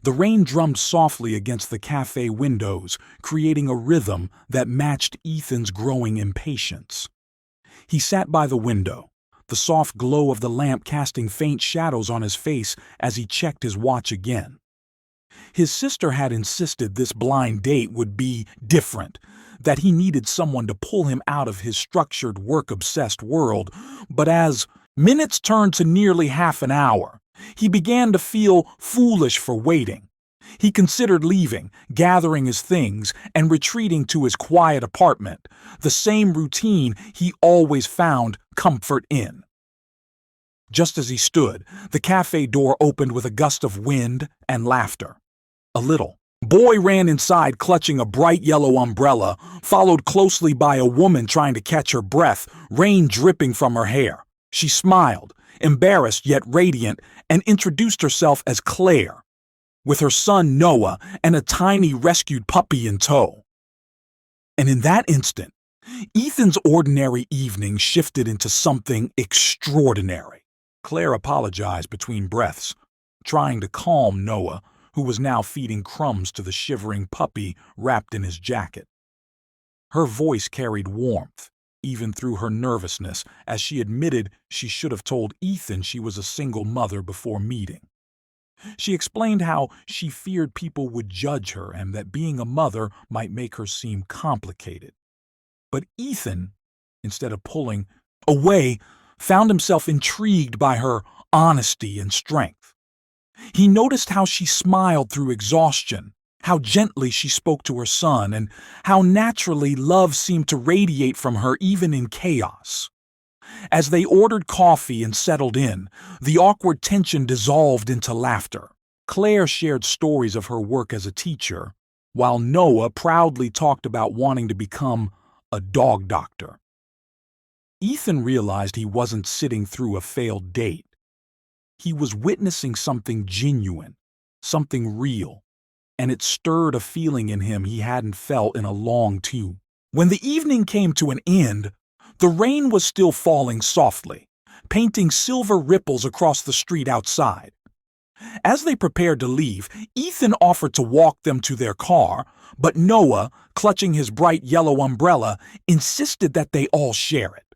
The rain drummed softly against the cafe windows, creating a rhythm that matched Ethan's growing impatience. He sat by the window, the soft glow of the lamp casting faint shadows on his face as he checked his watch again. His sister had insisted this blind date would be different, that he needed someone to pull him out of his structured, work-obsessed world, but as minutes turned to nearly half an hour, he began to feel foolish for waiting. He considered leaving, gathering his things, and retreating to his quiet apartment, the same routine he always found comfort in. Just as he stood, the cafe door opened with a gust of wind and laughter. A little boy ran inside clutching a bright yellow umbrella, followed closely by a woman trying to catch her breath, rain dripping from her hair. She smiled, embarrassed yet radiant, and introduced herself as Claire, with her son Noah and a tiny rescued puppy in tow. And in that instant, Ethan's ordinary evening shifted into something extraordinary. Claire apologized between breaths, trying to calm Noah, who was now feeding crumbs to the shivering puppy wrapped in his jacket. Her voice carried warmth, even through her nervousness, as she admitted she should have told Ethan she was a single mother before meeting. She explained how she feared people would judge her and that being a mother might make her seem complicated. But Ethan, instead of pulling away, found himself intrigued by her honesty and strength. He noticed how she smiled through exhaustion, how gently she spoke to her son, and how naturally love seemed to radiate from her even in chaos. As they ordered coffee and settled in, the awkward tension dissolved into laughter. Claire shared stories of her work as a teacher, while Noah proudly talked about wanting to become a dog doctor. Ethan realized he wasn't sitting through a failed date. He was witnessing something genuine, something real, and it stirred a feeling in him he hadn't felt in a long time. When the evening came to an end, the rain was still falling softly, painting silver ripples across the street outside. As they prepared to leave, Ethan offered to walk them to their car, but Noah, clutching his bright yellow umbrella, insisted that they all share it.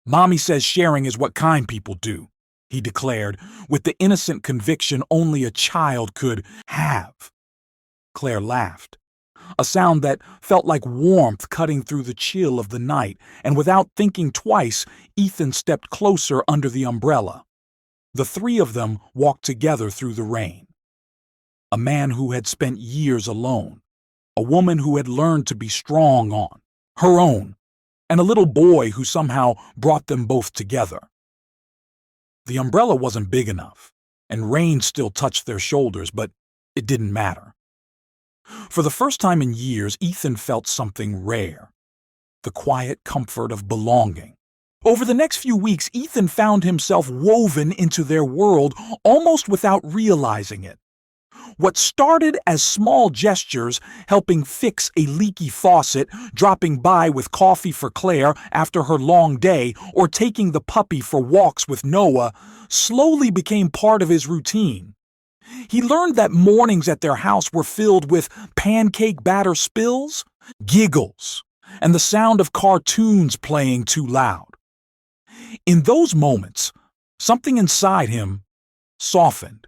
"Mommy says sharing is what kind people do," he declared, with the innocent conviction only a child could have. Claire laughed, a sound that felt like warmth cutting through the chill of the night, and without thinking twice, Ethan stepped closer under the umbrella. The three of them walked together through the rain. A man who had spent years alone, a woman who had learned to be strong on her own, and a little boy who somehow brought them both together. The umbrella wasn't big enough, and rain still touched their shoulders, but it didn't matter. For the first time in years, Ethan felt something rare, the quiet comfort of belonging. Over the next few weeks, Ethan found himself woven into their world almost without realizing it. What started as small gestures, helping fix a leaky faucet, dropping by with coffee for Claire after her long day, or taking the puppy for walks with Noah, slowly became part of his routine. He learned that mornings at their house were filled with pancake batter spills, giggles, and the sound of cartoons playing too loud. In those moments, something inside him softened.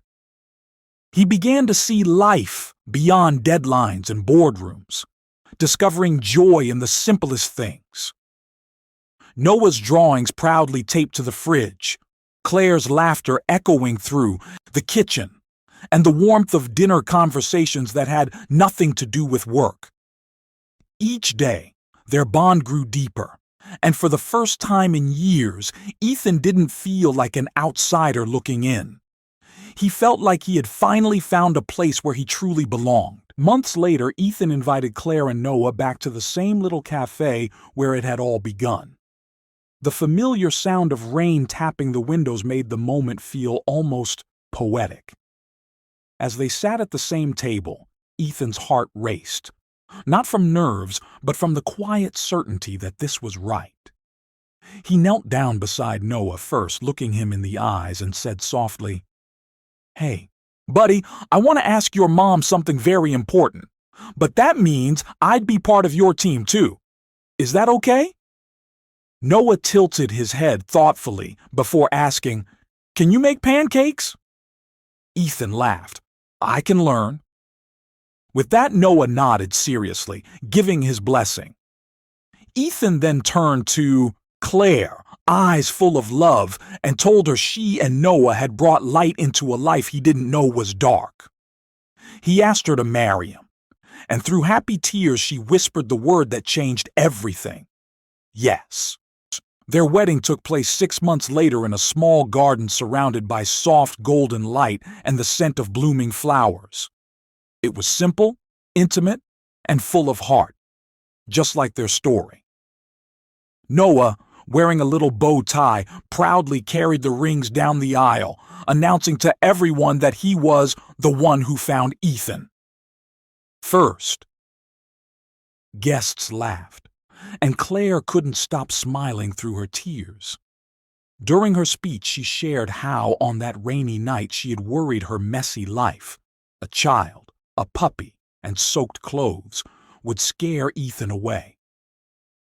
He began to see life beyond deadlines and boardrooms, discovering joy in the simplest things. Noah's drawings proudly taped to the fridge, Claire's laughter echoing through the kitchen, and the warmth of dinner conversations that had nothing to do with work. Each day, their bond grew deeper, and for the first time in years, Ethan didn't feel like an outsider looking in. He felt like he had finally found a place where he truly belonged. Months later, Ethan invited Claire and Noah back to the same little cafe where it had all begun. The familiar sound of rain tapping the windows made the moment feel almost poetic. As they sat at the same table, Ethan's heart raced, not from nerves, but from the quiet certainty that this was right. He knelt down beside Noah first, looking him in the eyes, and said softly, "Hey, Buddy, I want to ask your mom something very important, but that means I'd be part of your team too. Is that okay? Noah tilted his head thoughtfully before asking, "Can you make pancakes?" Ethan laughed. "I can learn." With that, Noah nodded seriously, giving his blessing. Ethan then turned to Claire, eyes full of love, and told her she and Noah had brought light into a life he didn't know was dark. He asked her to marry him, and through happy tears she whispered the word that changed everything: yes. Their wedding took place 6 months later in a small garden surrounded by soft golden light and the scent of blooming flowers. It was simple, intimate, and full of heart, just like their story. Noah, wearing a little bow tie, proudly carried the rings down the aisle, announcing to everyone that he was the one who found Ethan first. Guests laughed, and Claire couldn't stop smiling through her tears. During her speech, she shared how on that rainy night she had worried her messy life, a child, a puppy, and soaked clothes, would scare Ethan away.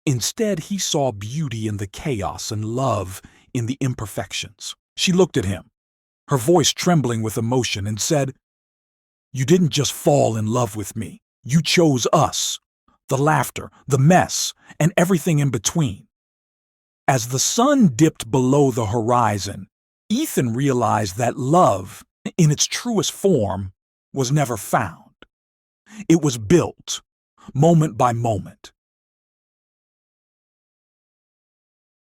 Instead, he saw beauty in the chaos and love in the imperfections. She looked at him, her voice trembling with emotion, and said, "You didn't just fall in love with me. You chose us. The laughter, the mess, and everything in between." As the sun dipped below the horizon, Ethan realized that love, in its truest form, was never found. It was built, moment by moment,